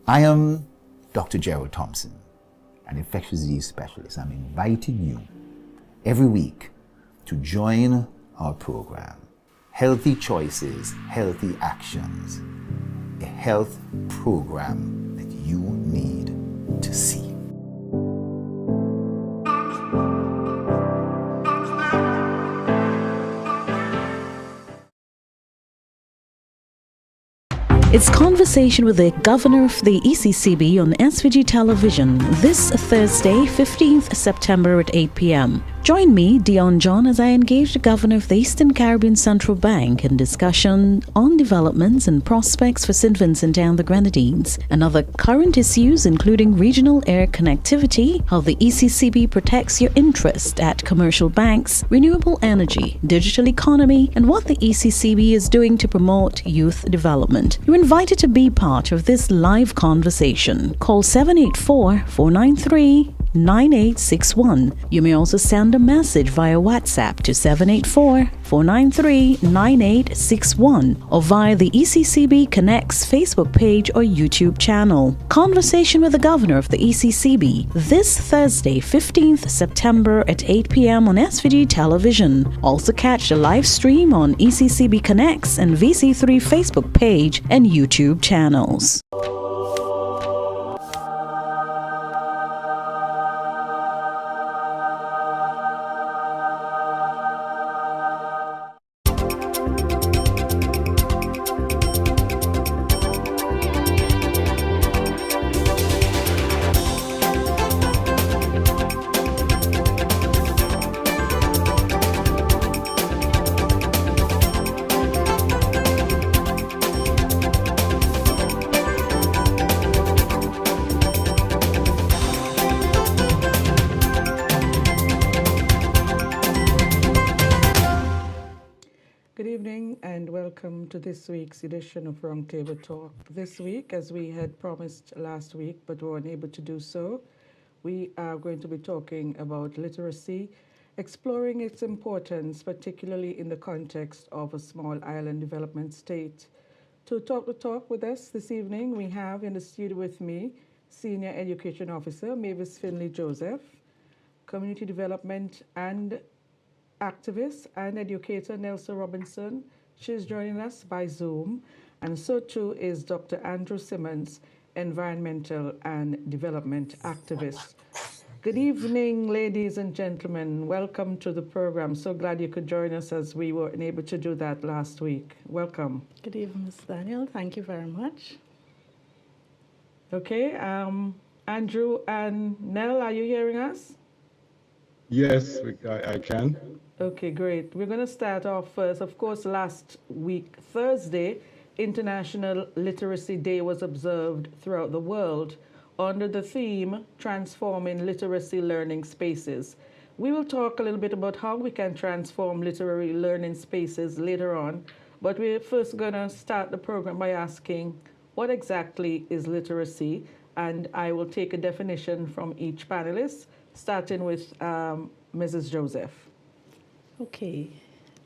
I am Dr. Gerald Thompson, an infectious disease specialist. I'm inviting you every week to join our program, Healthy Choices, Healthy Actions, a health program that you need to see. It's Conversation with the Governor of the ECCB on SVG Television this Thursday, 15th September at 8 p.m. Join me, Dion John, as I engage the Governor of the Eastern Caribbean Central Bank in discussion on developments and prospects for St. Vincent and the Grenadines and other current issues including regional air connectivity, how the ECCB protects your interest at commercial banks, renewable energy, digital economy, and what the ECCB is doing to promote youth development. You're invited to be part of this live conversation. Call 784-493-9861. You may also send a message via WhatsApp to 784-493-9861 or via the ECCB Connects Facebook page or YouTube channel. Conversation with the Governor of the ECCB this Thursday, 15th September at 8 p.m. on SVG Television. Also catch the live stream on ECCB Connects and VC3 Facebook page and YouTube channels. To this week's edition of Roundtable Talk. This week, as we had promised last week but were unable to do so, we are going to be talking about literacy, exploring its importance, particularly in the context of a small island development state. To talk the talk with us this evening, we have in the studio with me Senior Education Officer Mavis Finley Joseph, Community Development and Activist and Educator Nelson Robinson. She's joining us by Zoom, and so too is Dr. Andrew Simmons, Environmental and Development Activist. Good evening, ladies and gentlemen. Welcome to the program. So glad you could join us as we weren't able to do that last week. Welcome. Good evening, Ms. Daniel. Thank you very much. Okay, Andrew and Nell, are you hearing us? Yes, I can. Okay, great. We're going to start off first. Of course, last week, Thursday, International Literacy Day was observed throughout the world under the theme, Transforming Literacy Learning Spaces. We will talk a little bit about how we can transform literary learning spaces later on, but we're first going to start the program by asking, what exactly is literacy? And I will take a definition from each panelist, starting with Mrs. Joseph. Okay,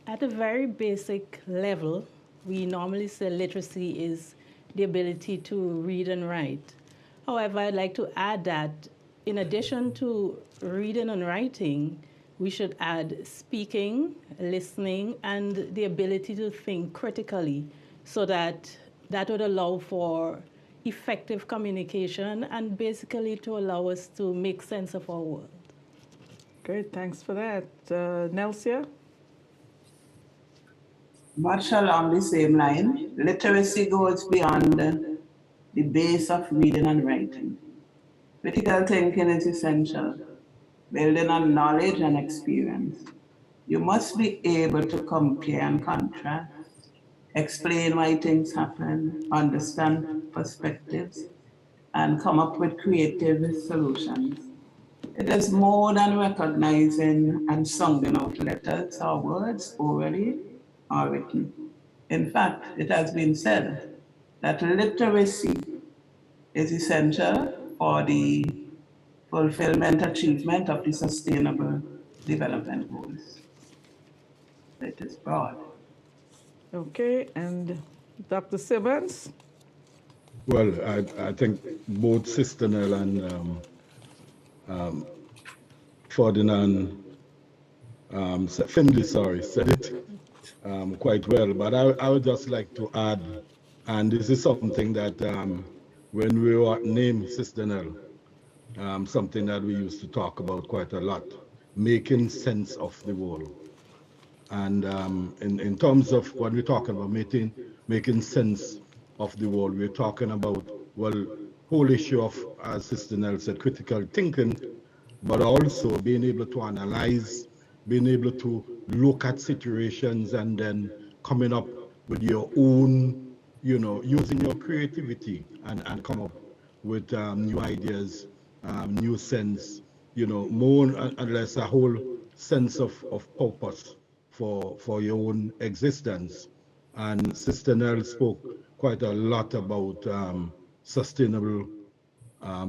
at a very basic level, we normally say literacy is the ability to read and write. However, I'd like to add that in addition to reading and writing, we should add speaking, listening, and the ability to think critically so that would allow for effective communication and basically to allow us to make sense of our world. Great, thanks for that. Nelsia? Much along the same line, literacy goes beyond the base of reading and writing. Critical thinking is essential, building on knowledge and experience. You must be able to compare and contrast, explain why things happen, understand perspectives, and come up with creative solutions. It is more than recognizing and sounding out letters or words orally or written. In fact, it has been said that literacy is essential for the fulfillment, achievement of the Sustainable Development Goals. It is broad. Okay, and Dr. Simmons? Well, I think both Sister Nell and Ferdinand Findlay, sorry, said it quite well. But I would just like to add, and this is something that when we were named Sister Nell, something that we used to talk about quite a lot, making sense of the world. And in terms of what we're talking about, making sense of the world, we're talking about, well, whole issue of, as Sister Nell said, critical thinking, but also being able to analyze, being able to look at situations and then coming up with your own, using your creativity and come up with new ideas, new sense, more and less a whole sense of purpose for your own existence. And Sister Nell spoke quite a lot about sustainable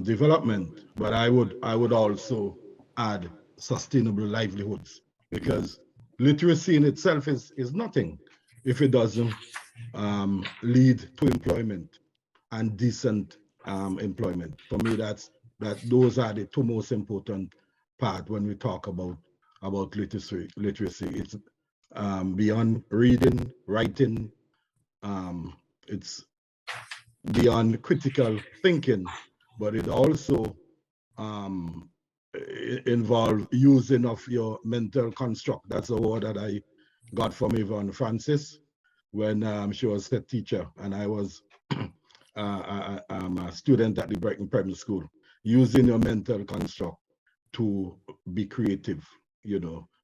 development, but I would also add sustainable livelihoods, because literacy in itself is nothing if it doesn't lead to employment and decent employment. For me, those are the two most important part when we talk about literacy. It's beyond reading, writing. It's beyond critical thinking, but it also involves using of your mental construct. That's a word that I got from Yvonne Francis when she was a teacher and I was a student at the Brighton Primary School. Using your mental construct to be creative,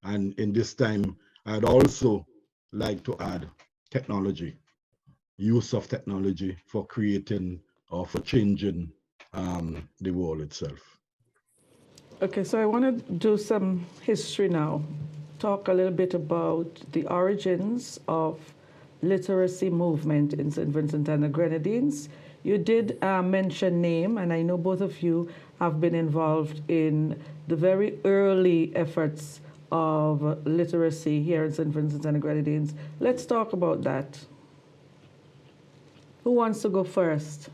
And in this time, I'd also like to add technology, use of technology for creating or for changing the world itself. Okay, so I want to do some history now. Talk a little bit about the origins of literacy movement in St. Vincent and the Grenadines. You did mention name, and I know both of you have been involved in the very early efforts of literacy here in St. Vincent and the Grenadines. Let's talk about that. Who wants to go first?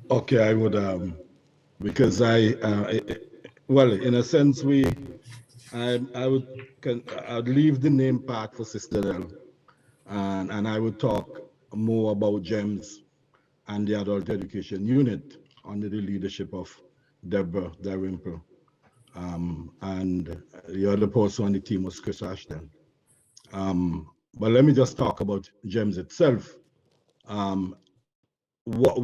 Okay, I would, because well, in a sense, I'd leave the name part for Sister Nell, and I would talk more about GEMS and the Adult Education Unit under the leadership of Deborah Dalrymple. And the other person on the team was Chris Ashton. But let me just talk about GEMS itself. What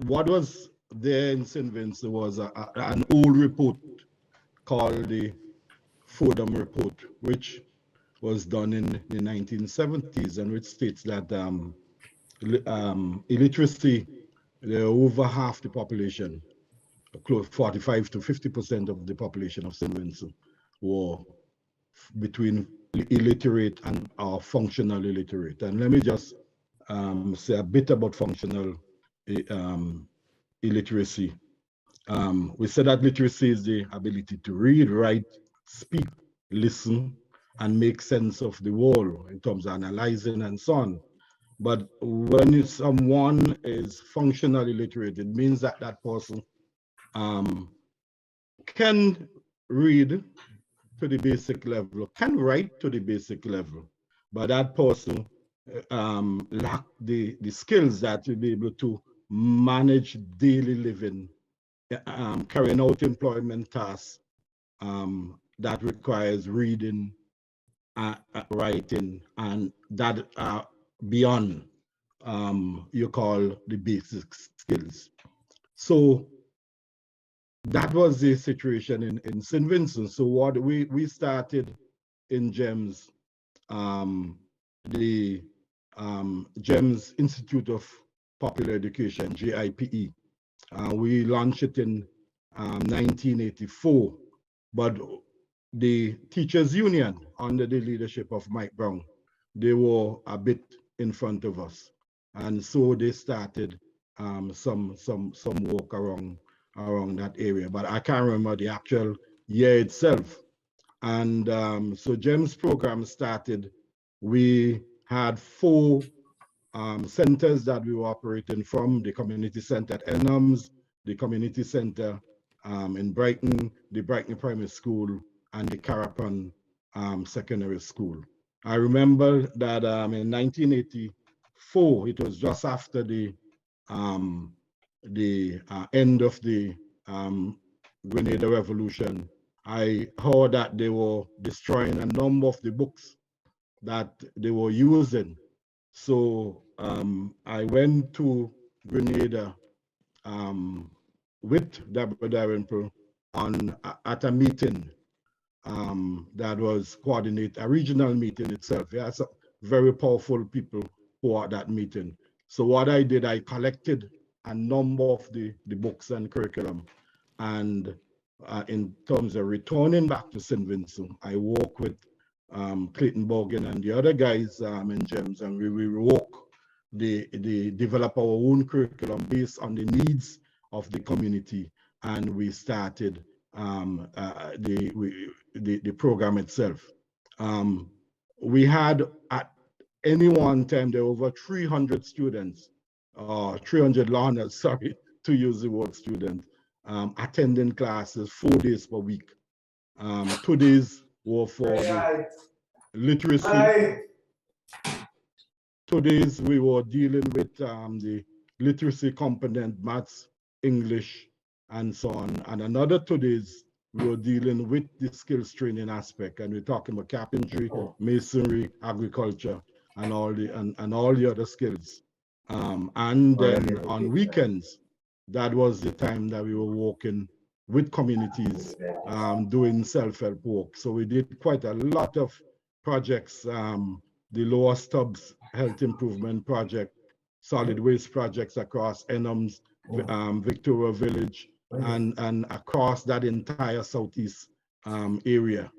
was there in St. Vincent was an old report called the Fordham Report, which was done in the 1970s, and which states that illiteracy, over half the population, close 45 to 50% of the population of St. Vincent were between illiterate and functional illiterate. And let me just say a bit about functional illiteracy. We said that literacy is the ability to read, write, speak, listen, and make sense of the world in terms of analyzing and so on. But when someone is functionally illiterate, it means that that person can read to the basic level, can write to the basic level, but that person lack the skills that to be able to manage daily living, carrying out employment tasks that requires reading, writing, and that are beyond you call the basic skills. So that was the situation in St. Vincent. So what we started in GEMS, the GEMS Institute of Popular Education, GIPE. We launched it in 1984, but the Teachers Union, under the leadership of Mike Brown, they were a bit in front of us, and so they started some work around that area, but I can't remember the actual year itself. And so GEMS program started. We had 4 centers that we were operating from: the community center at Enhams, the community center in Brighton, the Brighton Primary School, and the Carapan Secondary School. I remember that in 1984, it was just after the end of the Grenada Revolution, I heard that they were destroying a number of the books that they were using. So I went to Grenada with Deborah Dalrymple at a meeting that was coordinated, a regional meeting itself. There are some very powerful people who are at that meeting. So what I did, I collected a number of the books and curriculum. And in terms of returning back to St. Vincent, I worked with Clayton Borgin and the other guys in GEMS, and we develop our own curriculum based on the needs of the community, and we started the program itself. We had at any one time there were over 300 students, 300 learners, sorry, to use the word student, attending classes 4 days per week. 2 days were for the literacy. 2 days we were dealing with the literacy component, maths, English, and so on. And another 2 days we were dealing with the skills training aspect, and we're talking about carpentry, masonry, agriculture, and all the other skills. And then on weekends, that was the time that we were working with communities, doing self-help work. So we did quite a lot of projects, the Lower Stubbs Health Improvement Project, solid waste projects across Enhams, Victoria Village, and across that entire southeast area.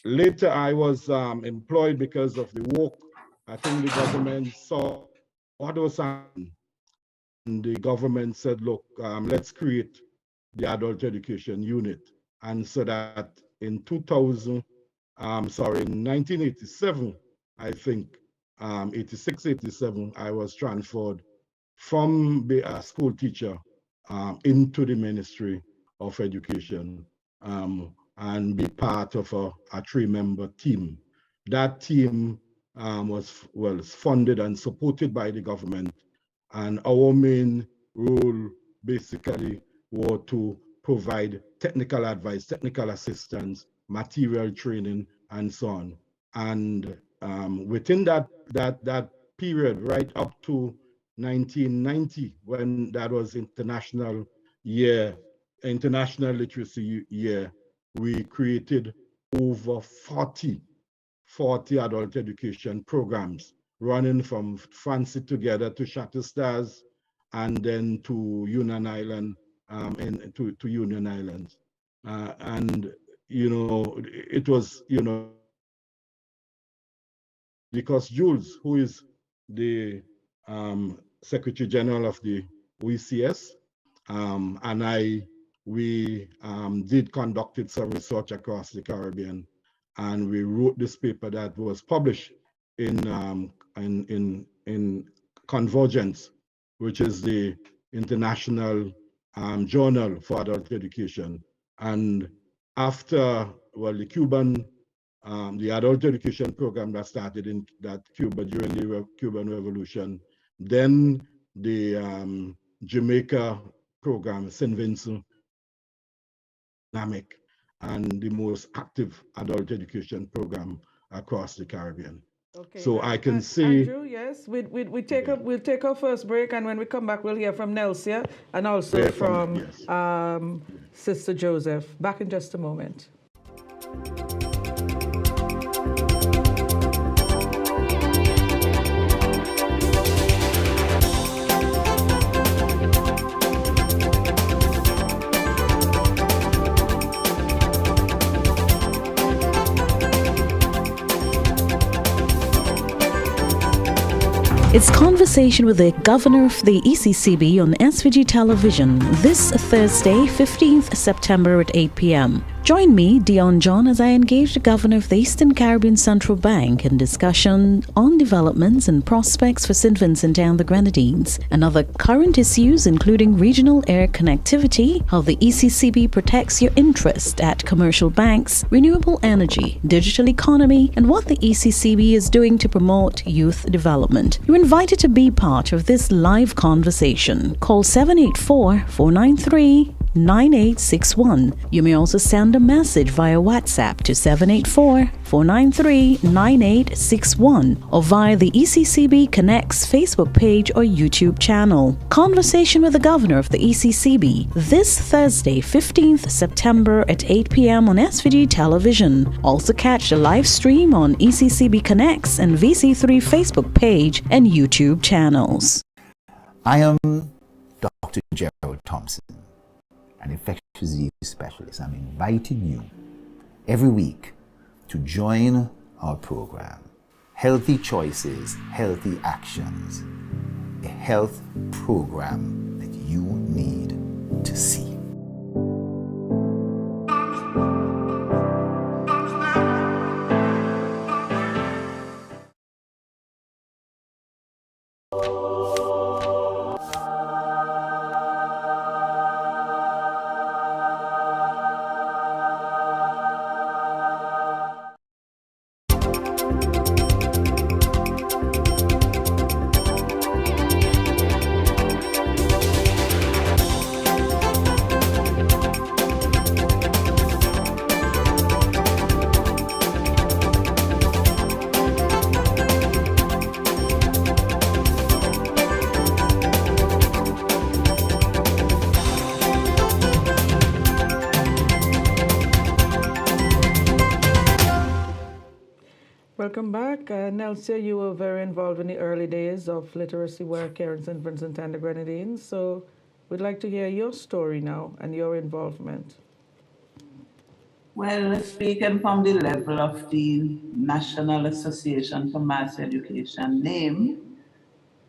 Later, I was employed because of the work. I think the government saw what was happening. And the government said, look, let's create the adult education unit. And so that in 1987, I think, 86, 87, I was transferred from being a school teacher into the Ministry of Education and be part of a 3-member team. That team was funded and supported by the government, and our main role basically was to provide technical advice, technical assistance, material training, and so on. And within that period, right up to 1990, when that was International Literacy Year, we created over 40 adult education programs, running from Fancy Together to Shatter Stars, and then to Union Island, to Union Islands. And, it was, because Jules, who is the Secretary General of the OECS, and we did conducted some research across the Caribbean, and we wrote this paper that was published in Convergence, which is the international journal for adult education. And after, the the adult education program that started in Cuba during the Cuban Revolution, then the Jamaica program, St. Vincent, dynamic and the most active adult education program across the Caribbean. Okay. So I can see. Andrew, yes, we'll take our first break, and when we come back, we'll hear from Nelsia and also from yes. Sister Joseph. Back in just a moment. It's Conversation with the Governor of the ECCB on SVG Television this Thursday, 15th September at 8 p.m. Join me, Dion John, as I engage the Governor of the Eastern Caribbean Central Bank in discussion on developments and prospects for St. Vincent and the Grenadines and other current issues, including regional air connectivity, how the ECCB protects your interest at commercial banks, renewable energy, digital economy, and what the ECCB is doing to promote youth development. You're invited to be part of this live conversation. Call 784-493-9861. You may also send a message via WhatsApp to 784-493-9861 or via the ECCB Connects Facebook page or YouTube channel. Conversation with the Governor of the ECCB this Thursday, 15th September at 8 p.m. on SVG Television. Also catch the live stream on ECCB Connects and VC3 Facebook page and YouTube channels. I am Dr. Gerald Thompson, an infectious disease specialist. I'm inviting you every week to join our program, Healthy Choices, Healthy Actions, a health program that you need to see. Welcome back. Nelsia, you were very involved in the early days of literacy work here in St. Vincent and the Grenadines. So we'd like to hear your story now and your involvement. Well, speaking from the level of the National Association for Mass Education name,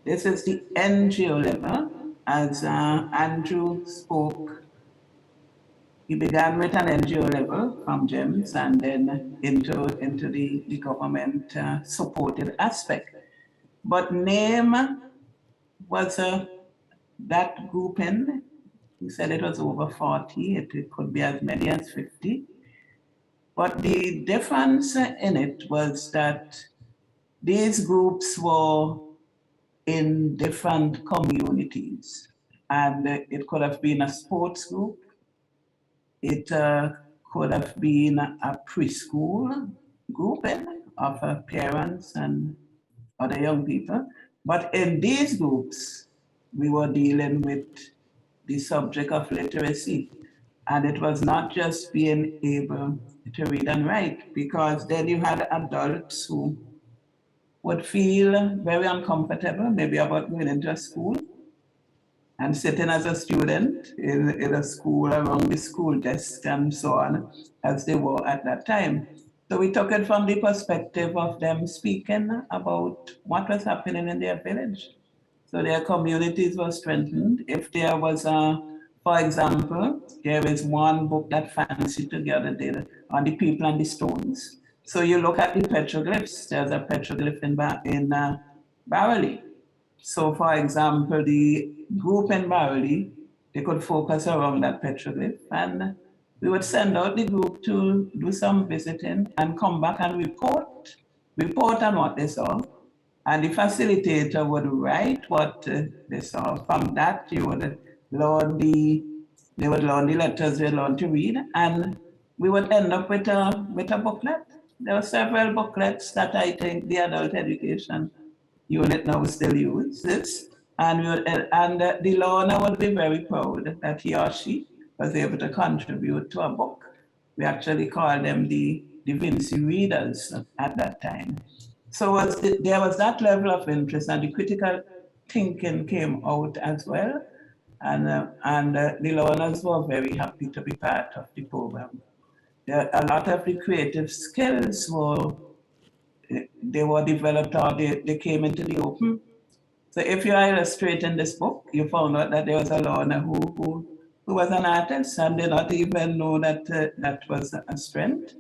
this is the NGO level. As Andrew spoke, he began with an NGO level from GEMS and then into the government supported aspect. But name was that grouping. He said it was over 40, it could be as many as 50. But the difference in it was that these groups were in different communities. And it could have been a sports group. It could have been a preschool grouping of parents and other young people. But in these groups, we were dealing with the subject of literacy. And it was not just being able to read and write, because then you had adults who would feel very uncomfortable, maybe about going into a school and sitting as a student in a school around the school desk and so on, as they were at that time. So we took it from the perspective of them speaking about what was happening in their village. So their communities were strengthened. If there was for example, there is one book that Fancy together did on the people and the stones. So you look at the petroglyphs. There's a petroglyph in Barley. So for example, the group in Barley, they could focus around that petroglyph, and we would send out the group to do some visiting and come back and report on what they saw. And the facilitator would write what they saw. From that, you would they would learn the letters, they learn to read, and we would end up with a booklet. There are several booklets that I think the adult education unit now still uses, and the learner would be very proud that he or she was able to contribute to a book. We actually called them the Vinci readers at that time. So there was that level of interest, and the critical thinking came out as well. And the learners were very happy to be part of the program. A lot of the creative skills were developed, or they came into the open. So if you are illustrating this book, you found out that there was a learner who who was an artist and did not even know that that was a strength.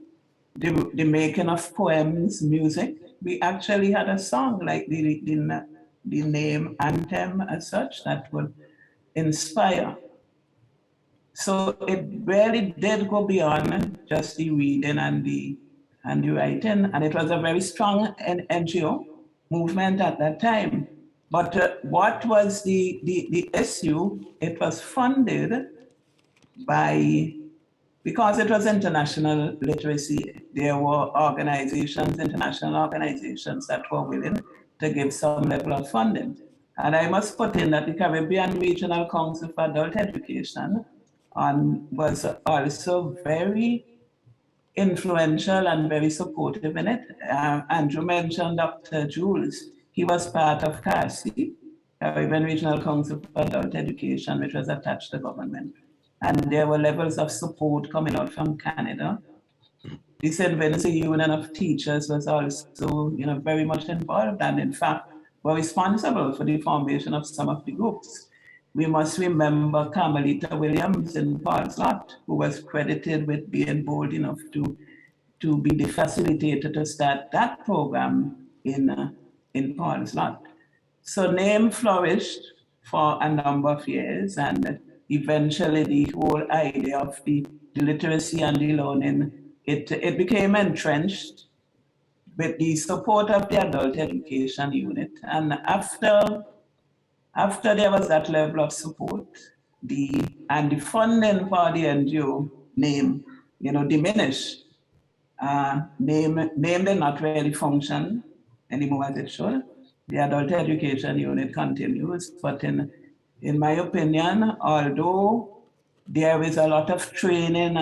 The making of poems, music. We actually had a song like the name anthem as such that would inspire. So it really did go beyond just the reading and the writing, and it was a very strong NGO movement at that time. But what was the issue? It was funded by, because it was international literacy, there were organizations, international organizations that were willing to give some level of funding. And I must put in that the Caribbean Regional Council for Adult Education was also very influential and very supportive in it. Andrew mentioned Dr. Jules. He was part of CARSI, Caribbean Regional Council for Adult Education, which was attached to government. And there were levels of support coming out from Canada. The St. Vincent Union of Teachers was also, very much involved, and in fact, were responsible for the formation of some of the groups. We must remember Carmelita Williams in Paul's Lot, who was credited with being bold enough to be the facilitator to start that program in Paul's Lot. So NAME flourished for a number of years, and eventually the whole idea of the literacy and the learning, it became entrenched with the support of the Adult Education Unit. And after there was that level of support, the funding for the NGO NAME, diminished. NAME did not really function anymore as it should. The Adult Education Unit continues, but in my opinion, although there is a lot of training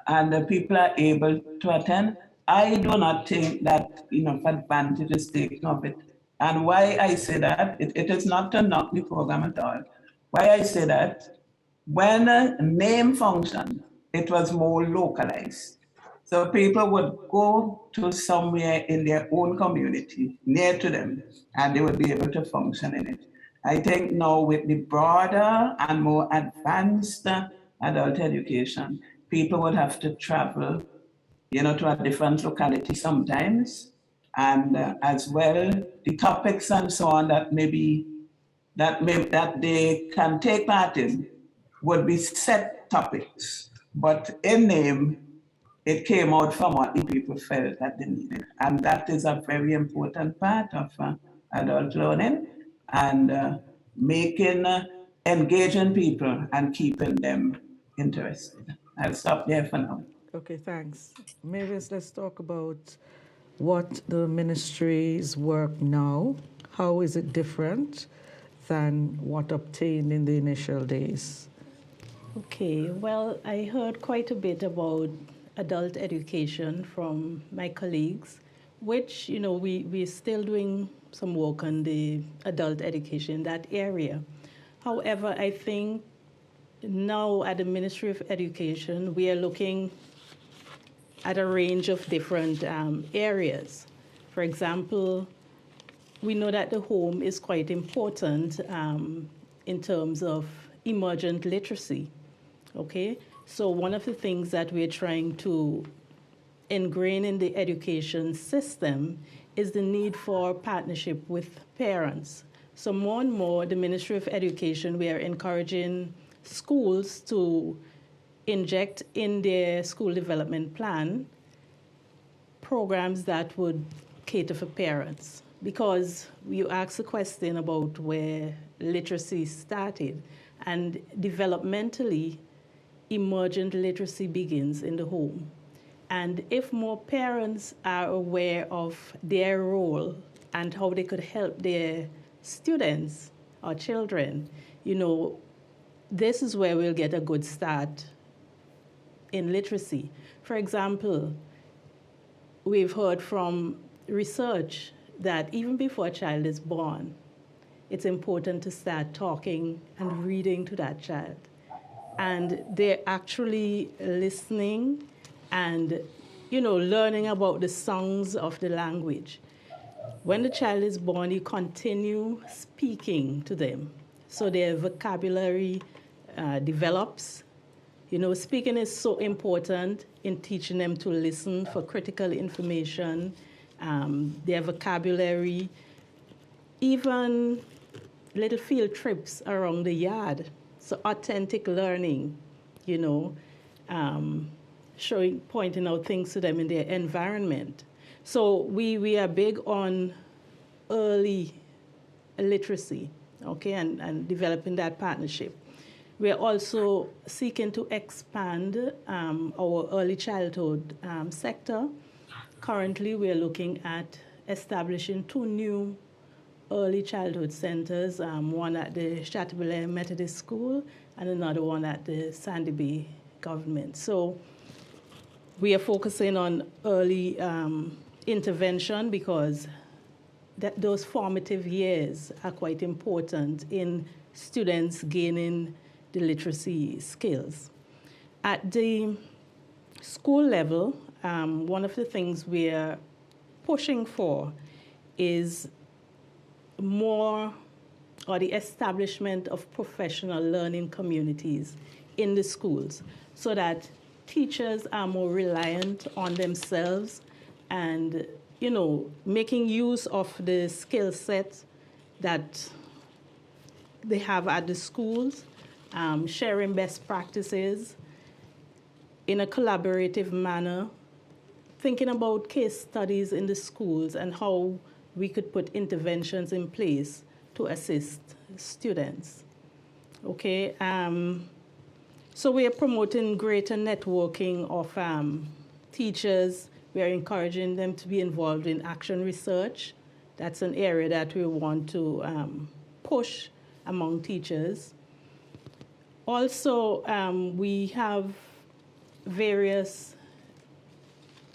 and the people are able to attend, I do not think that enough advantage is taken of it. And why I say that, it is not to knock the program at all. Why I say that, when NAME functioned, it was more localized. So people would go to somewhere in their own community, near to them, and they would be able to function in it. I think now with the broader and more advanced adult education, people would have to travel, to a different locality sometimes. And as well, the topics and so on that they can take part in would be set topics. But in NAME, it came out from what the people felt that they needed. And that is a very important part of adult learning and engaging people and keeping them interested. I'll stop there for now. Okay, thanks. Mavis, let's talk about what the ministry's work now. How is it different than what obtained in the initial days? Okay, well, I heard quite a bit about adult education from my colleagues, which, we're still doing some work on the adult education in that area. However, I think now at the Ministry of Education, we are looking at a range of different areas. For example, we know that the home is quite important in terms of emergent literacy, okay? So one of the things that we're trying to ingrain in the education system is the need for partnership with parents. So more and more, the Ministry of Education, we are encouraging schools to inject in their school development plan programs that would cater for parents. Because you asked a question about where literacy started, and developmentally, emergent literacy begins in the home. And if more parents are aware of their role and how they could help their students or children, this is where we'll get a good start in literacy. For example, we've heard from research that even before a child is born, it's important to start talking and reading to that child. And they're actually listening and, learning about the songs of the language. When the child is born, you continue speaking to them. So their vocabulary develops. You know, speaking is so important in teaching them to listen for critical information, their vocabulary, even little field trips around the yard. So authentic learning, you know, pointing out things to them in their environment. So we are big on early literacy, okay, and developing that partnership. We are also seeking to expand our early childhood sector. Currently, we are looking at establishing 2 new early childhood centers, one at the Chateaubelair Methodist School and another one at the Sandy Bay Government. So we are focusing on early intervention because those formative years are quite important in students gaining the literacy skills. At the school level, one of the things we're pushing for is more, or the establishment of professional learning communities in the schools so that teachers are more reliant on themselves and, you know, making use of the skill set that they have at the schools, sharing best practices in a collaborative manner, thinking about case studies in the schools and how we could put interventions in place to assist students. Okay, so we are promoting greater networking of teachers. We are encouraging them to be involved in action research. That's an area that we want to push among teachers. Also, we have various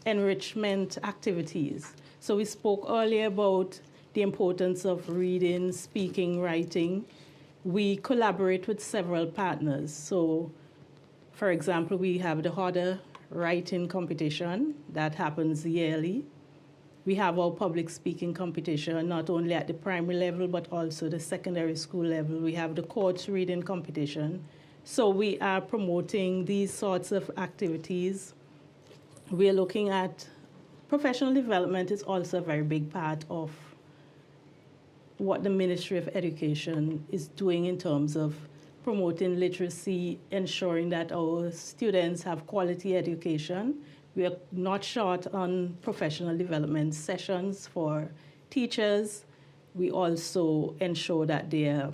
enrichment activities. So we spoke earlier about the importance of reading, speaking, writing. We collaborate with several partners. So, for example, we have the Hodder Writing Competition that happens yearly. We have our public speaking competition, not only at the primary level, but also the secondary school level. We have the courts reading competition. So we are promoting these sorts of activities. We're looking at professional development is also a very big part of what the Ministry of Education is doing in terms of promoting literacy, ensuring that our students have quality education. We are not short on professional development sessions for teachers. We also ensure that they are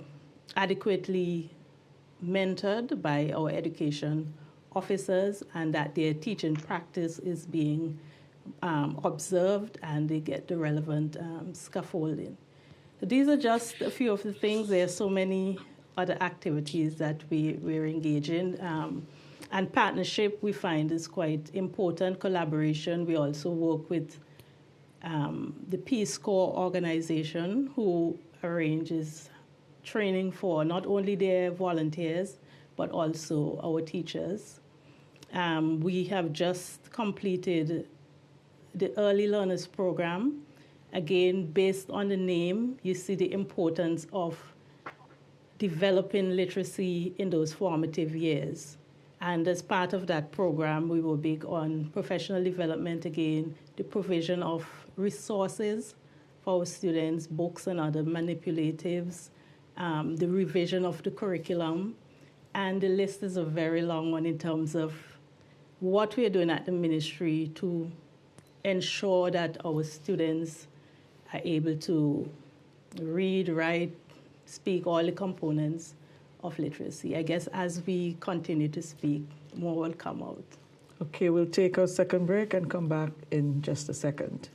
adequately mentored by our education officers and that their teaching practice is being observed and they get the relevant scaffolding. So these are just a few of the things. There are so many other activities that we're engaging. And partnership, we find, is quite important. Collaboration, we also work with the Peace Corps organization, who arranges training for not only their volunteers, but also our teachers. We have just completed the Early Learners Program. Again, based on the name, you see the importance of developing literacy in those formative years. And as part of that program, we were big on professional development again, the provision of resources for our students, books and other manipulatives, the revision of the curriculum. And the list is a very long one in terms of what we're doing at the ministry to ensure that our students are able to read, write, speak all the components of literacy. I guess as we continue to speak, more will come out. Okay, we'll take our second break and come back in just a second.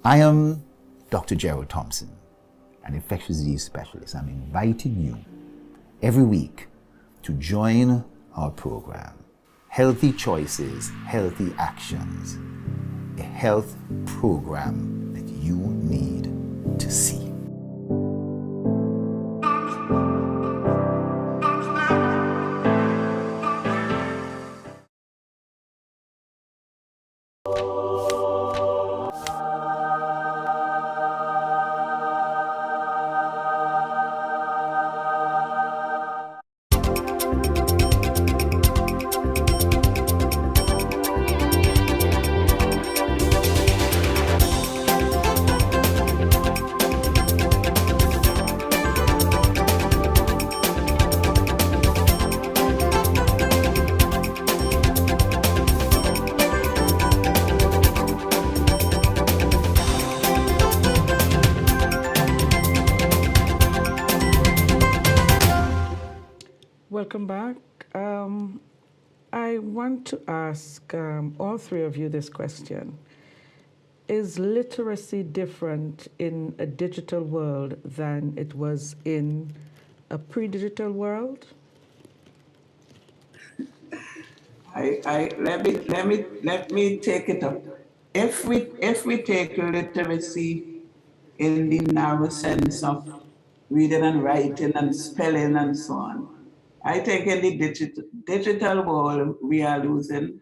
I am Dr. Gerald Thompson, an infectious disease specialist. I'm inviting you every week to join our program. Healthy Choices, Healthy Actions, a health program that you need to see. Welcome back. I want to ask all three of you this question. Is literacy different in a digital world than it was in a pre-digital world? Let me take it up. If we take literacy in the narrow sense of reading and writing and spelling and so on, I think in the digital world we are losing,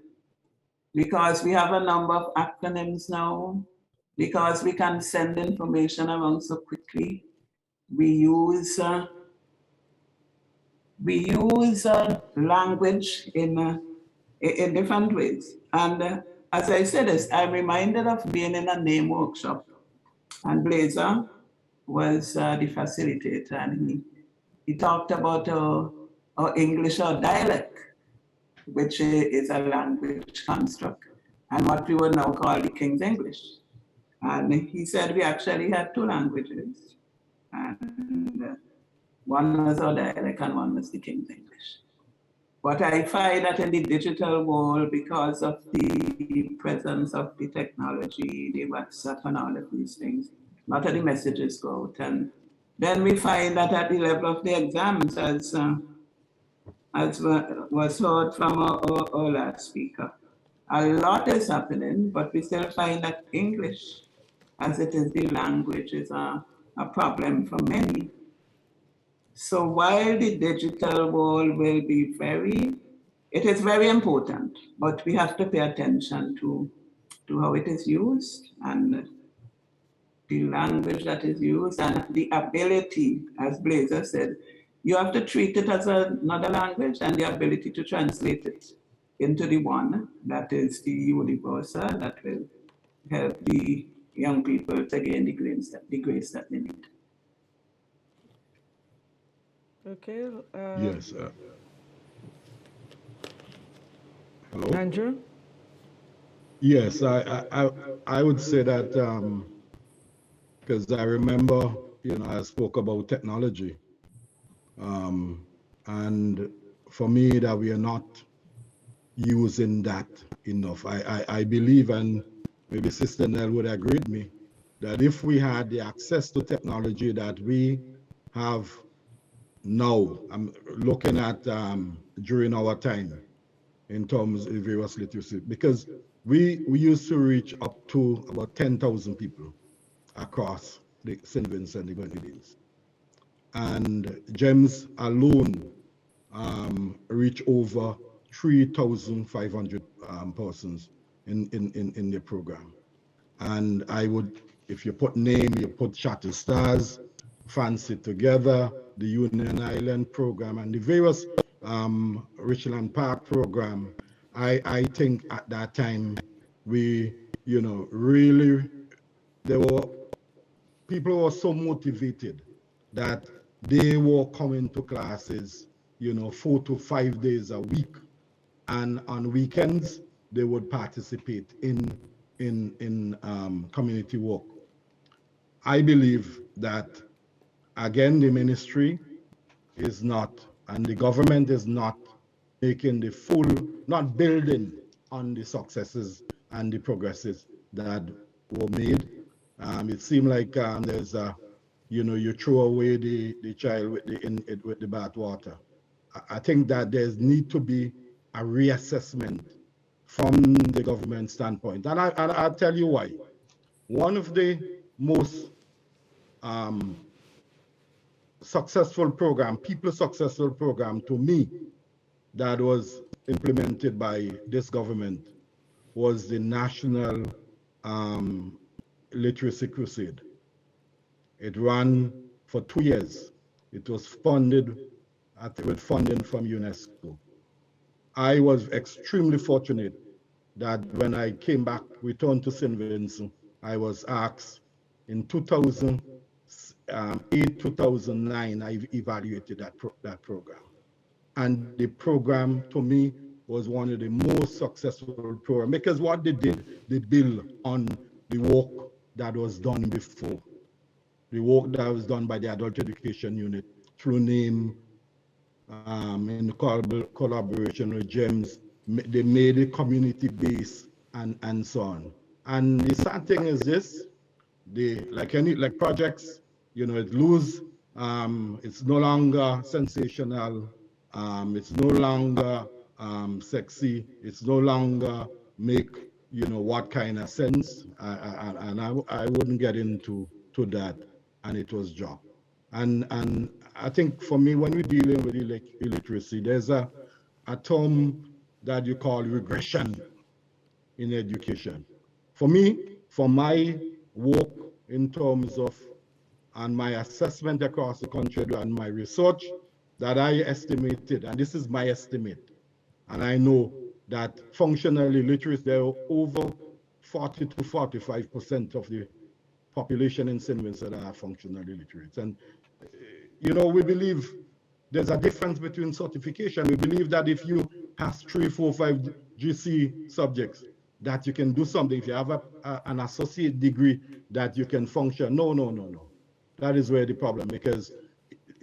because we have a number of acronyms now, because we can send information around so quickly. We use language in different ways. And as I said this, I'm reminded of being in a name workshop, and Blazer was the facilitator, and he talked about our English or dialect, which is a language construct, and what we would now call the King's English. And he said we actually had two languages, and one was our dialect and one was the King's English. But I find that in the digital world, because of the presence of the technology, the WhatsApp and all of these things, a lot of the messages go out. And then we find that at the level of the exams, as was heard from our last speaker, a lot is happening, but we still find that English, as it is the language, is a problem for many. So while the digital world will be it is very important, but we have to pay attention to how it is used and the language that is used and the ability, as Blazer said, you have to treat it as another language and the ability to translate it into the one that is the universal that will help the young people to gain the grace that they need. Okay. Yes. Hello? Andrew? Yes, I would say that because I remember, I spoke about technology, and for me that we are not using that enough. I believe, and maybe Sister Nell would agree with me, that if we had the access to technology that we have now, I'm looking at during our time in terms of various literacy, because we used to reach up to about 10,000 people across the St. Vincent and the Grenadines. And GEMS alone reach over 3,500 persons in the program. And I would, if you put name, you put Shatter Stars, Fancy Together, the Union Island program, and the various Richland Park program, I think at that time we, really, people were so motivated that they were coming to classes, 4 to 5 days a week, and on weekends they would participate in community work. I believe that, again, the ministry is not, and the government is not making not building on the successes and the progresses that were made. It seemed like there's a you throw away the child with the bath water. I think that there's need to be a reassessment from the government standpoint. And I'll tell you why. One of the most successful program to me that was implemented by this government was the National Literacy Crusade. It ran for 2 years. It was funded with funding from UNESCO. I was extremely fortunate that when I came back, returned to St. Vincent, I was asked in 2008, 2009, I evaluated that program. And the program, to me, was one of the most successful programs because what they did, they built on the work that was done before. The work that was done by the Adult Education Unit through NAME, in collaboration with GEMS, they made it community based and so on. And the sad thing is this: like projects, it lose. It's no longer sensational. It's no longer sexy. It's no longer make what kind of sense. And I wouldn't get into that. And it was dropped. And I think for me, when we're dealing with illiteracy, there's a term that you call regression in education. For me, for my work in terms of, and my assessment across the country and my research, that I estimated, and this is my estimate, and I know that functional illiteracy, there are over 40 to 45% of the population in St. Vincent that are functionally illiterate. And, we believe there's a difference between certification. We believe that if you have 3, 4, 5 GC subjects, that you can do something. If you have an associate degree, that you can function. No. That is where the problem, because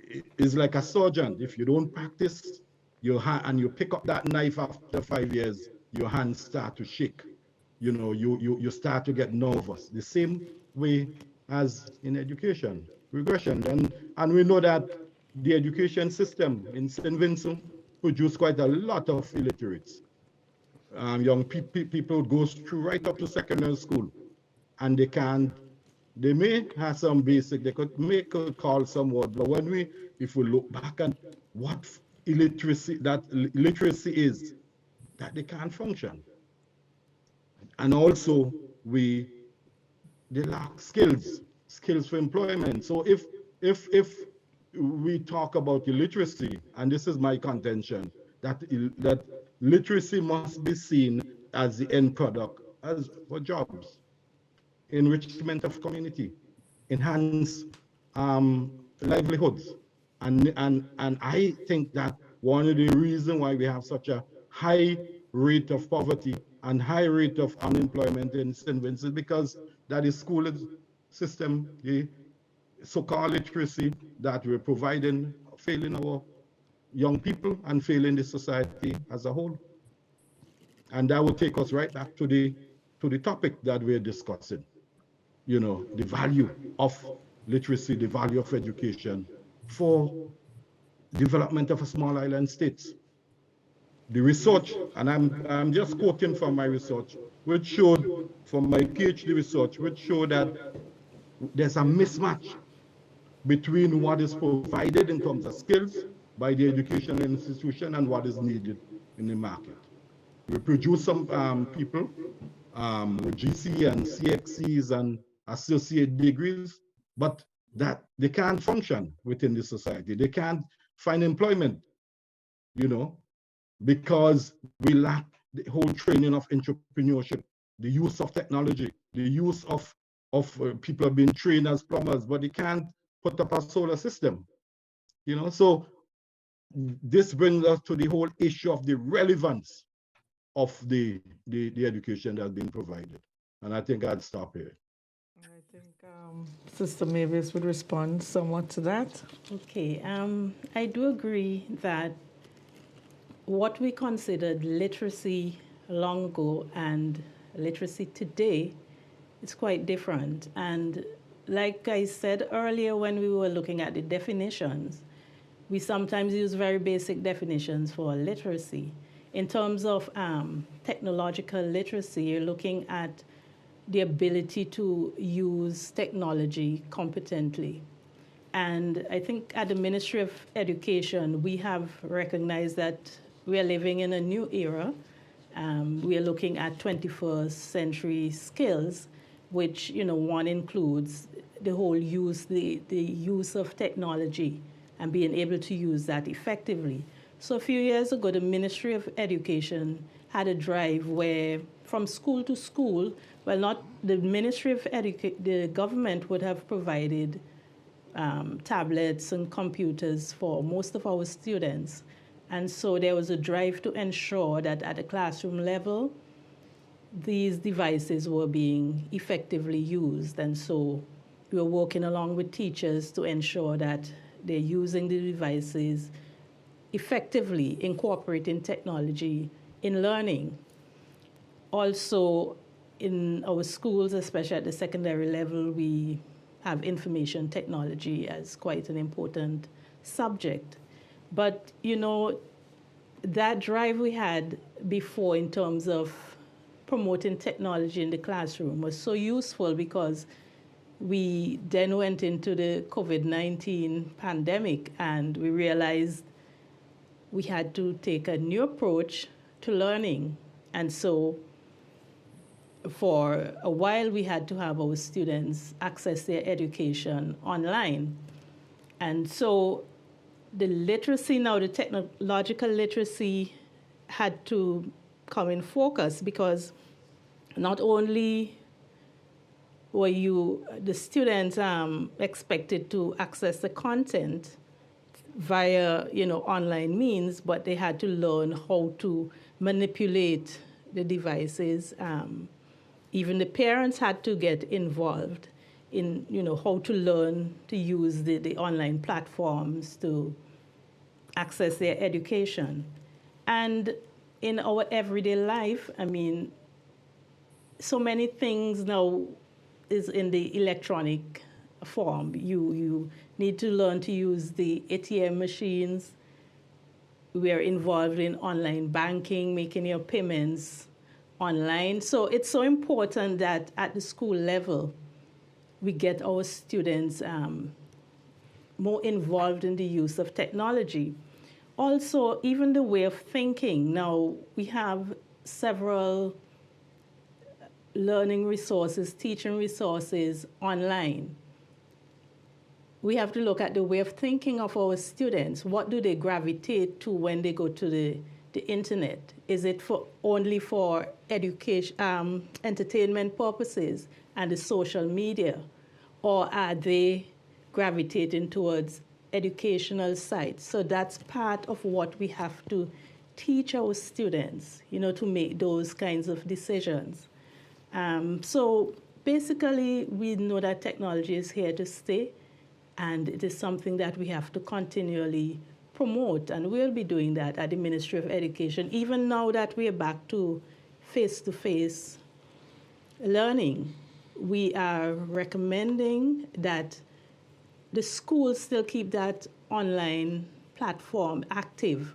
it's like a surgeon. If you don't practice your hand and you pick up that knife after 5 years, your hands start to shake. You start to get nervous. The same way as in education, regression. And we know that the education system in St. Vincent produces quite a lot of illiterates. Young people go through right up to secondary school, and they may have some basic, they could call some word, but if we look back at what illiteracy is, that they can't function. And also they lack skills for employment. So if we talk about illiteracy, and this is my contention, that literacy must be seen as the end product, as for jobs, enrichment of community, enhance livelihoods. And I think that one of the reasons why we have such a high rate of poverty and high rate of unemployment in St. Vincent, because that is school system, the so-called literacy that we're providing, failing our young people and failing the society as a whole. And that will take us right back to the topic that we're discussing. The value of literacy, the value of education for development of a small island states. The research, and I'm just quoting from my research, which showed, from my PhD research, which showed that there's a mismatch between what is provided in terms of skills by the educational institution and what is needed in the market. We produce some people with GC and CXCs and associate degrees, but that they can't function within the society. They can't find employment, because we lack the whole training of entrepreneurship, the use of technology, the use of people have been trained as plumbers, but they can't put up a solar system. So this brings us to the whole issue of the relevance of the education that's been provided. And I think I'd stop here. I think Sister Mavis would respond somewhat to that. Okay, I do agree that what we considered literacy long ago and literacy today is quite different. And like I said earlier when we were looking at the definitions, we sometimes use very basic definitions for literacy. In terms of technological literacy, you're looking at the ability to use technology competently. And I think at the Ministry of Education, we have recognized that we are living in a new era. We are looking at 21st century skills, which, one includes the whole the use of technology and being able to use that effectively. So a few years ago, the Ministry of Education had a drive where from school to school, well, not the Ministry of Education, the government would have provided tablets and computers for most of our students. And so there was a drive to ensure that at the classroom level, these devices were being effectively used. And so we were working along with teachers to ensure that they're using the devices effectively, incorporating technology in learning. Also, in our schools, especially at the secondary level, we have information technology as quite an important subject. But, that drive we had before in terms of promoting technology in the classroom was so useful because we then went into the COVID-19 pandemic and we realized we had to take a new approach to learning. And so for a while, we had to have our students access their education online. And so the literacy now, the technological literacy had to come in focus because not only were the students expected to access the content via, online means, but they had to learn how to manipulate the devices. Even the parents had to get involved in, how to learn to use the online platforms to access their education. And in our everyday life, so many things now is in the electronic form. You need to learn to use the ATM machines. We are involved in online banking, making your payments online. So it's so important that at the school level, we get our students more involved in the use of technology. Also, even the way of thinking. Now, we have several learning resources, teaching resources online. We have to look at the way of thinking of our students. What do they gravitate to when they go to the internet? Is it only for education, entertainment purposes and the social media? Or are they gravitating towards educational sites? So that's part of what we have to teach our students, to make those kinds of decisions. So basically, we know that technology is here to stay, and it is something that we have to continually promote, and we'll be doing that at the Ministry of Education, even now that we are back to face-to-face learning. We are recommending that the schools still keep that online platform active,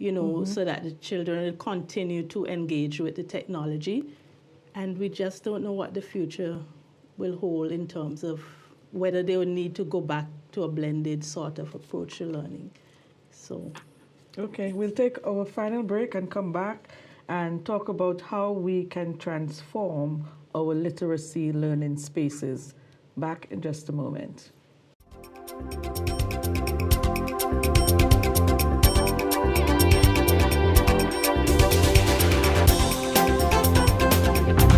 so that the children will continue to engage with the technology. And we just don't know what the future will hold in terms of whether they will need to go back to a blended sort of approach to learning. So, okay, we'll take our final break and come back and talk about how we can transform our literacy learning spaces. Back in just a moment.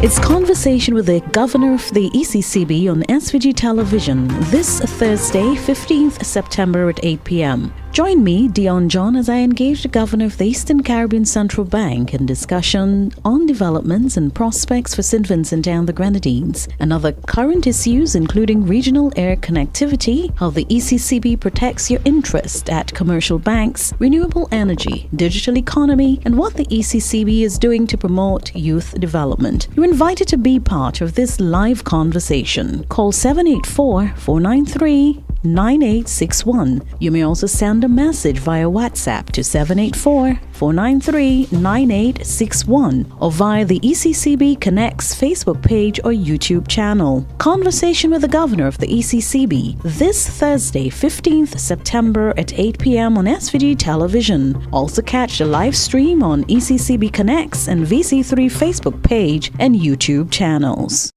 It's Conversation with the Governor of the ECCB on SVG Television this Thursday, 15th September at 8 p.m. Join me, Dion John, as I engage the Governor of the Eastern Caribbean Central Bank in discussion on developments and prospects for St. Vincent and the Grenadines and other current issues including regional air connectivity, how the ECCB protects your interest at commercial banks, renewable energy, digital economy, and what the ECCB is doing to promote youth development. You're invited to be part of this live conversation. Call 784-493-9861. You may also send a message via WhatsApp to 784-493-9861 or via the ECCB Connects Facebook page or YouTube channel. Conversation with the Governor of the ECCB this Thursday, 15th September at 8 p.m. on SVG Television. Also catch the live stream on ECCB Connects and VC3 Facebook page and YouTube channels.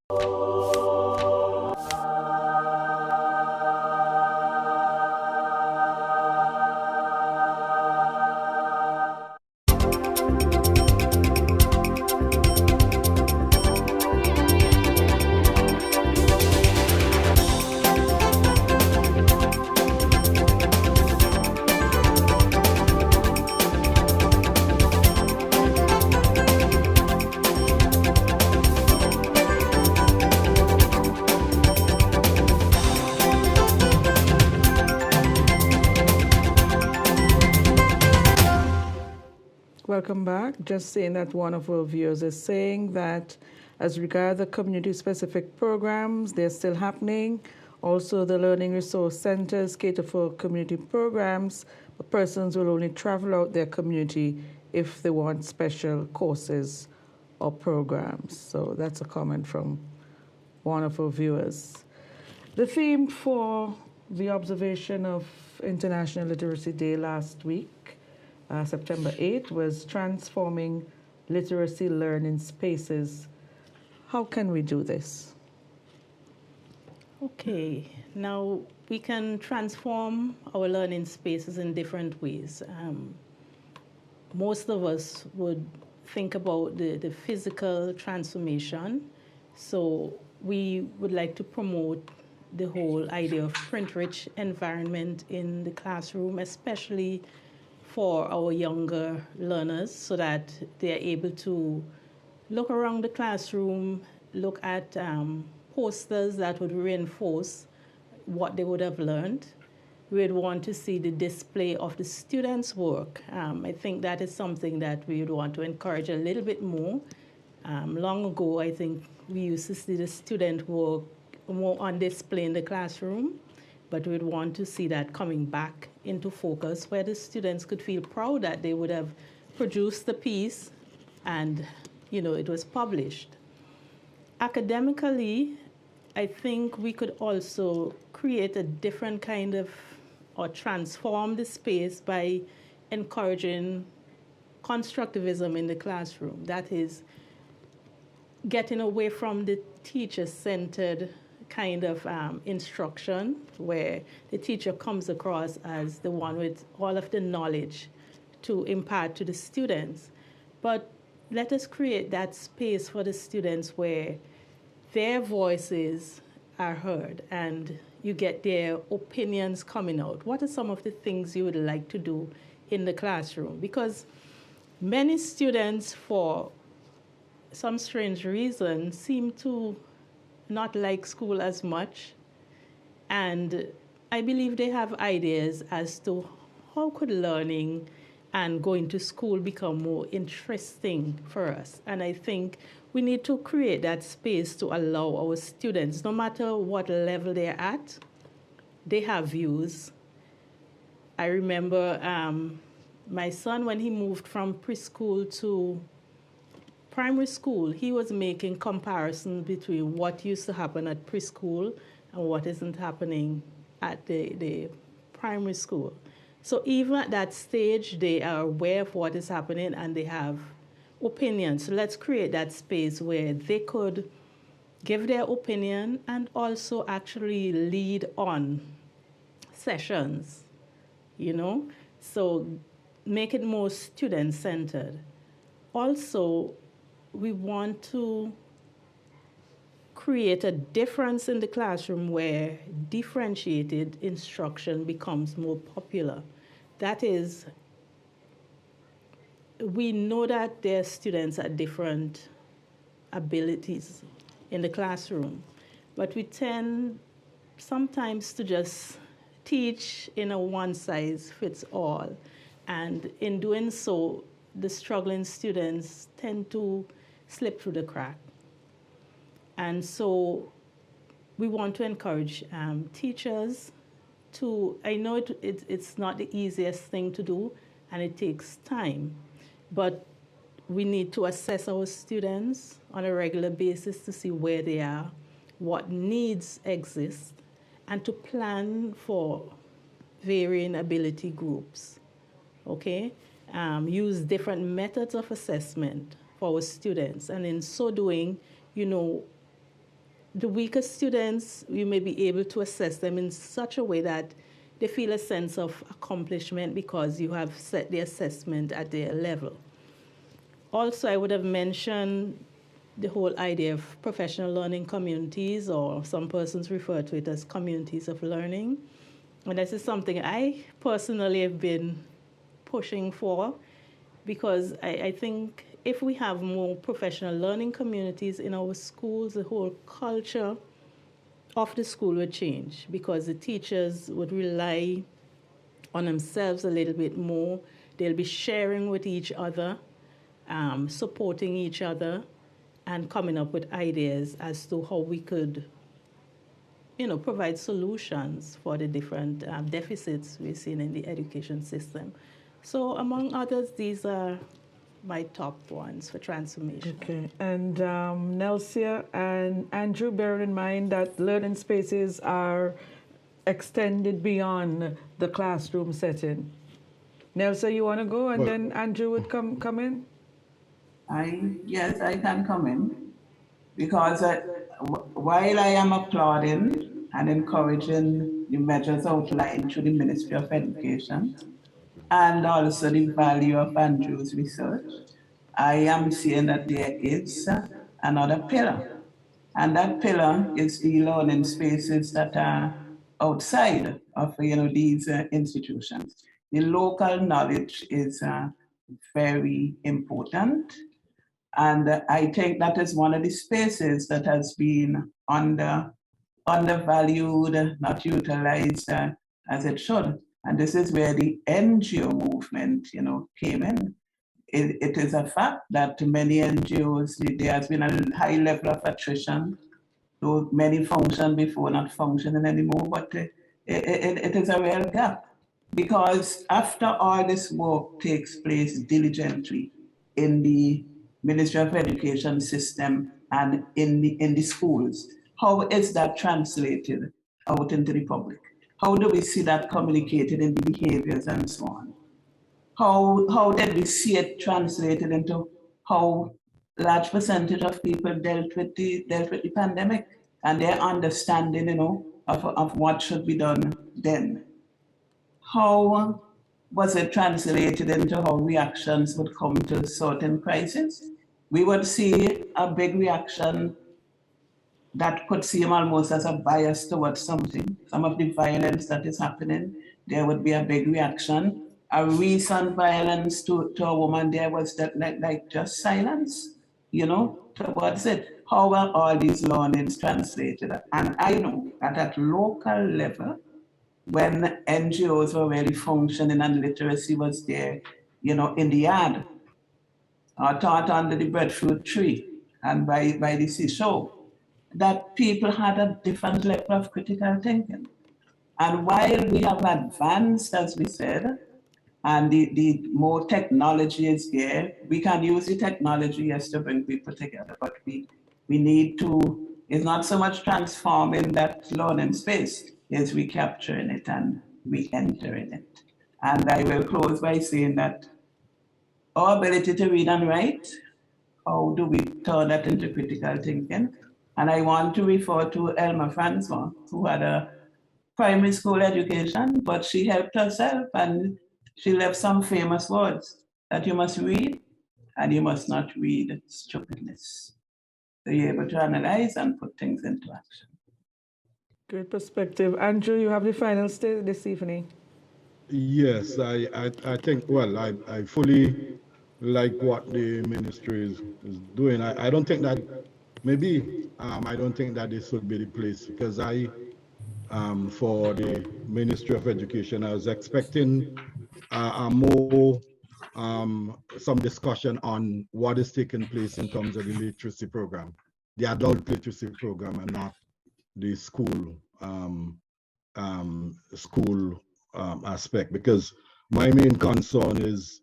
Welcome back. Just saying that one of our viewers is saying that as regards the community-specific programs, they're still happening. Also, the Learning Resource Centers cater for community programs, but persons will only travel out their community if they want special courses or programs. So that's a comment from one of our viewers. The theme for the observation of International Literacy Day last week, September 8th, was transforming literacy learning spaces. How can we do this? Okay, now we can transform our learning spaces in different ways. Most of us would think about the physical transformation. So we would like to promote the whole idea of print-rich environment in the classroom, especially for our younger learners, so that they're able to look around the classroom, look at posters that would reinforce what they would have learned. We'd want to see the display of the students' work. I think that is something that we would want to encourage a little bit more. Long ago, I think we used to see the student work more on display in the classroom, but we'd want to see that coming back into focus where the students could feel proud that they would have produced the piece and, it was published. Academically, I think we could also create a different kind of, or transform the space by encouraging constructivism in the classroom. That is, getting away from the teacher-centered kind of instruction where the teacher comes across as the one with all of the knowledge to impart to the students. But let us create that space for the students where their voices are heard and you get their opinions coming out. What are some of the things you would like to do in the classroom? Because many students, for some strange reason, seem to not like school as much. And I believe they have ideas as to how could learning and going to school become more interesting for us. And I think we need to create that space to allow our students, no matter what level they're at, they have views. I remember my son, when he moved from preschool to primary school, he was making comparisons between what used to happen at preschool and what isn't happening at the primary school. So even at that stage, they are aware of what is happening and they have opinions. So let's create that space where they could give their opinion and also actually lead on sessions, So make it more student-centered. Also, we want to create a difference in the classroom where differentiated instruction becomes more popular. that is, we know that there are students at different abilities in the classroom, but we tend sometimes to just teach in a one-size-fits-all. And in doing so, the struggling students tend to slip through the crack. And so we want to encourage teachers to, I know it's not the easiest thing to do, and it takes time, but we need to assess our students on a regular basis to see where they are, what needs exist, and to plan for varying ability groups, okay? Use different methods of assessment for our students, and in so doing, you know, the weaker students, you may be able to assess them in such a way that they feel a sense of accomplishment because you have set the assessment at their level. Also, I would have mentioned the whole idea of professional learning communities, or some persons refer to it as communities of learning. And this is something I personally have been pushing for, because I think if we have more professional learning communities in our schools, the whole culture of the school would change, because the teachers would rely on themselves a little bit more. They'll be sharing with each other, supporting each other, and coming up with ideas as to how we could, you know, provide solutions for the different deficits we're seeing in the education system. So among others, these are my top ones for transformation. Okay, and Nelsia and Andrew, bear in mind that learning spaces are extended beyond the classroom setting. Nelsia, you want to go, and then Andrew would come in? Yes, I can come in, because while I am applauding and encouraging the measures outlined through the Ministry of Education, and also the value of Andrew's research, I am seeing that there is another pillar. And that pillar is the learning spaces that are outside of these institutions. The local knowledge is very important. And I think that is one of the spaces that has been undervalued, not utilized as it should. And this is where the NGO movement, came in. It is a fact that many NGOs, there has been a high level of attrition. So many function before not functioning anymore, but it is a real gap. Because after all this work takes place diligently in the Ministry of Education system and in the schools, how is that translated out into the public? How do we see that communicated in the behaviors and so on? How did we see it translated into how large percentage of people dealt with the pandemic and their understanding, of what should be done then? How was it translated into how reactions would come to certain crises? We would see a big reaction that could seem almost as a bias towards something. Some of the violence that is happening, there would be a big reaction. A recent violence to a woman, there was that like just silence, towards it. How are all these learnings translated? And I know that at local level, when NGOs were really functioning and literacy was there, in the yard, or taught under the breadfruit tree and by the seashore, that people had a different level of critical thinking. And while we have advanced, as we said, and the more technology is there, we can use the technology, yes, to bring people together, but we need to, it's not so much transforming that learning space, it's recapturing it and re-entering it. And I will close by saying that our ability to read and write, how do we turn that into critical thinking? And I want to refer to Elma Francois, who had a primary school education, but she helped herself and she left some famous words that you must read and you must not read stupidness. So you're able to analyze and put things into action. Great perspective. Andrew, you have the final say this evening. Yes, I think, well, I fully like what the ministry is doing. I don't think that maybe I don't think that this would be the place because for the Ministry of Education, I was expecting a more some discussion on what is taking place in terms of the literacy program, the adult literacy program, and not the school aspect. Because my main concern is,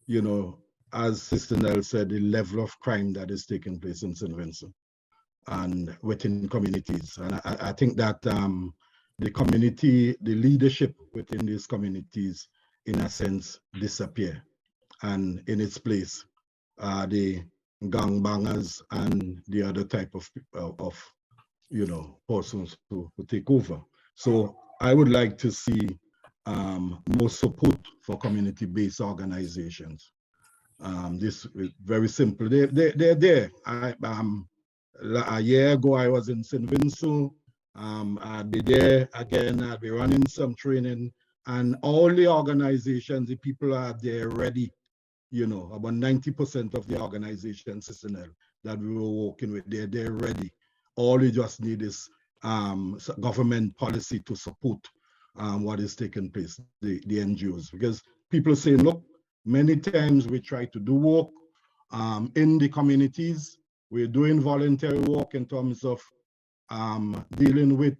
you know, as Sister Nell said, the level of crime that is taking place in St. Vincent and within communities. And I think that the community, the leadership within these communities, in a sense, disappear. And in its place, the gangbangers and the other type of persons who take over. So I would like to see more support for community-based organizations. This is very simple. They're there. A year ago, I was in St. Vincent. I'd be there again. I'd be running some training, and all the organizations, the people are there ready. You know, about 90% of the organizations, that we were working with, they're ready. All we just need is government policy to support what is taking place, the NGOs. Because people say, look, many times we try to do work in the communities. We're doing voluntary work in terms of dealing with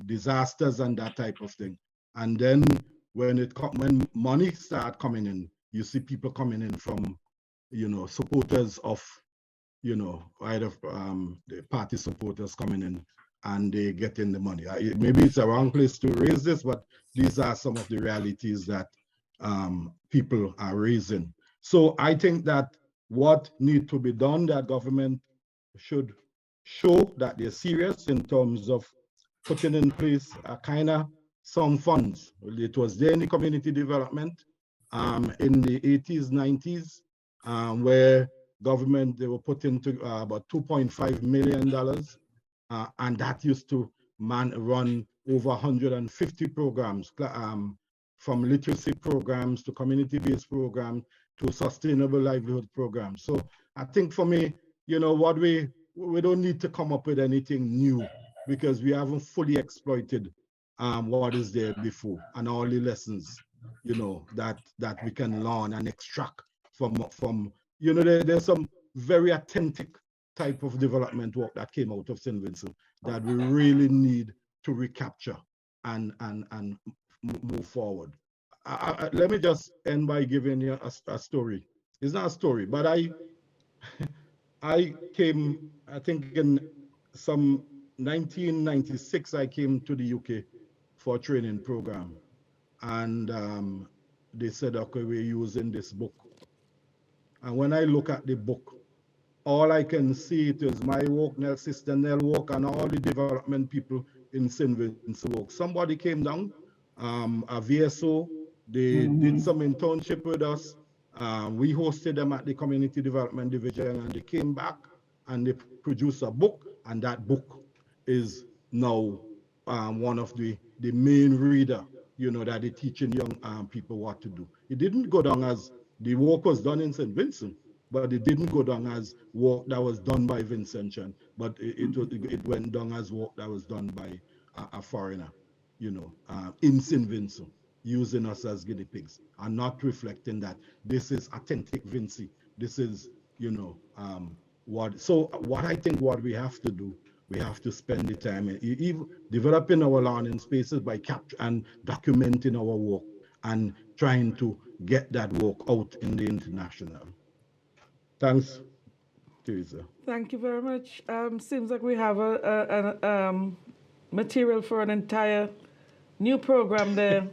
disasters and that type of thing. And then when money start coming in, you see people coming in from, supporters of, either the party supporters coming in and they get in the money. Maybe it's a wrong place to raise this, but these are some of the realities that people are raising. So I think that what needs to be done, that government should show that they're serious in terms of putting in place a kind of some funds. It was there in the community development in the 80s, 90s, where government, they were put into about $2.5 million. And that used to run over 150 programs, from literacy programs to community-based programs to sustainable livelihood programs. So I think for me, what we don't need to come up with anything new because we haven't fully exploited what is there before and all the lessons, that we can learn and extract from there's some very authentic type of development work that came out of St. Vincent that we really need to recapture and move forward. Let me just end by giving you a story. It's not a story, but I came, I think in some 1996, I came to the UK for a training program. And they said, okay, we're using this book. And when I look at the book, all I can see it is my work, Sister Nell work, and all the development people in St. Vincent work. Somebody came down, a VSO, they did some internship with us. We hosted them at the Community Development Division, and they came back and they produced a book, and that book is now one of the main reader, that they're teaching young people what to do. It didn't go down as the work was done in St. Vincent, but it didn't go down as work that was done by Vincentian, but it went down as work that was done by a foreigner, in St. Vincent, using us as guinea pigs and not reflecting that this is authentic Vinci. This is, what I think what we have to do, we have to spend the time in developing our learning spaces by capture and documenting our work and trying to get that work out in the international. Thanks, Teresa. Thank you very much. Seems like we have a material for an entire new program there.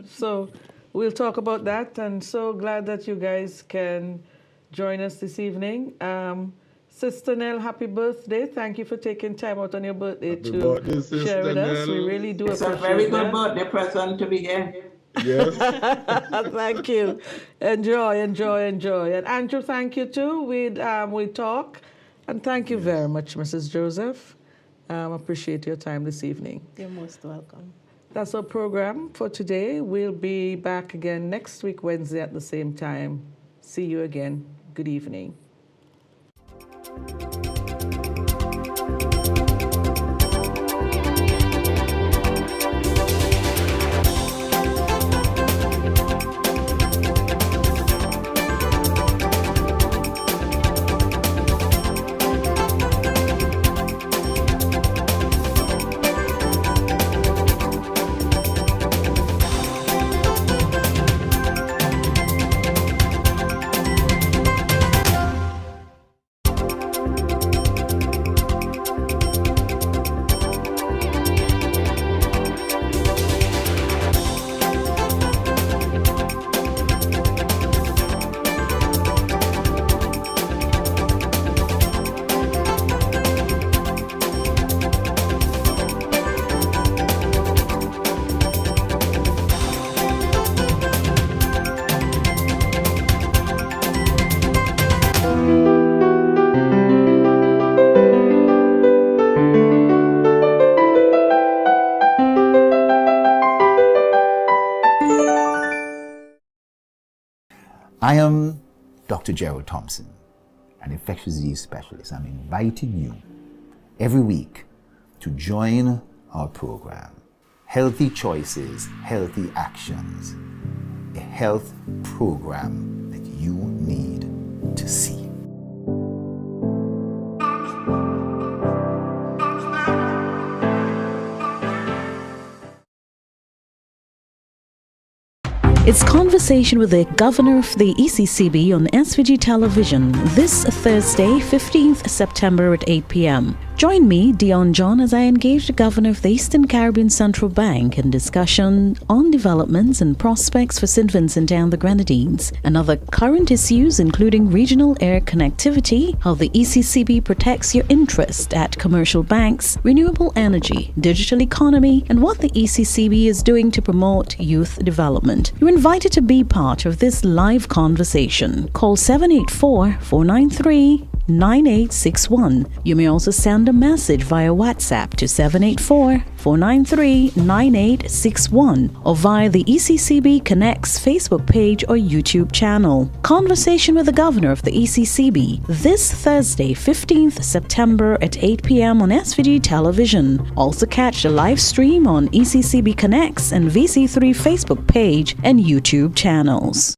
So we'll talk about that. And so glad that you guys can join us this evening. Sister Nell, happy birthday. Thank you for taking time out on your birthday to share with us. We really do appreciate it. It's a very good birthday present to be here. Yes. Thank you. Enjoy. And Andrew, thank you too. We talk. And thank you very much, Mrs. Joseph. Appreciate your time this evening. You're most welcome. That's our program for today. We'll be back again next week, Wednesday at the same time. See you again. Good evening. I am Dr. Gerald Thompson, an infectious disease specialist. I'm inviting you every week to join our program, Healthy Choices, Healthy Actions, a health program that you need to see. It's Conversation with the Governor of the ECCB on SVG Television this Thursday, 15th September at 8 p.m. Join me, Dion John, as I engage the Governor of the Eastern Caribbean Central Bank in discussion on developments and prospects for St. Vincent and the Grenadines and other current issues including regional air connectivity, how the ECCB protects your interest at commercial banks, renewable energy, digital economy, and what the ECCB is doing to promote youth development. You're invited to be part of this live conversation. Call 784-493-9861. You may also send a message via WhatsApp to 784-493-9861 or via the ECCB Connects Facebook page or YouTube channel. Conversation with the Governor of the ECCB this Thursday, 15th September at 8 p.m. on SVG Television. Also catch the live stream on ECCB Connects and VC3 Facebook page and YouTube channels.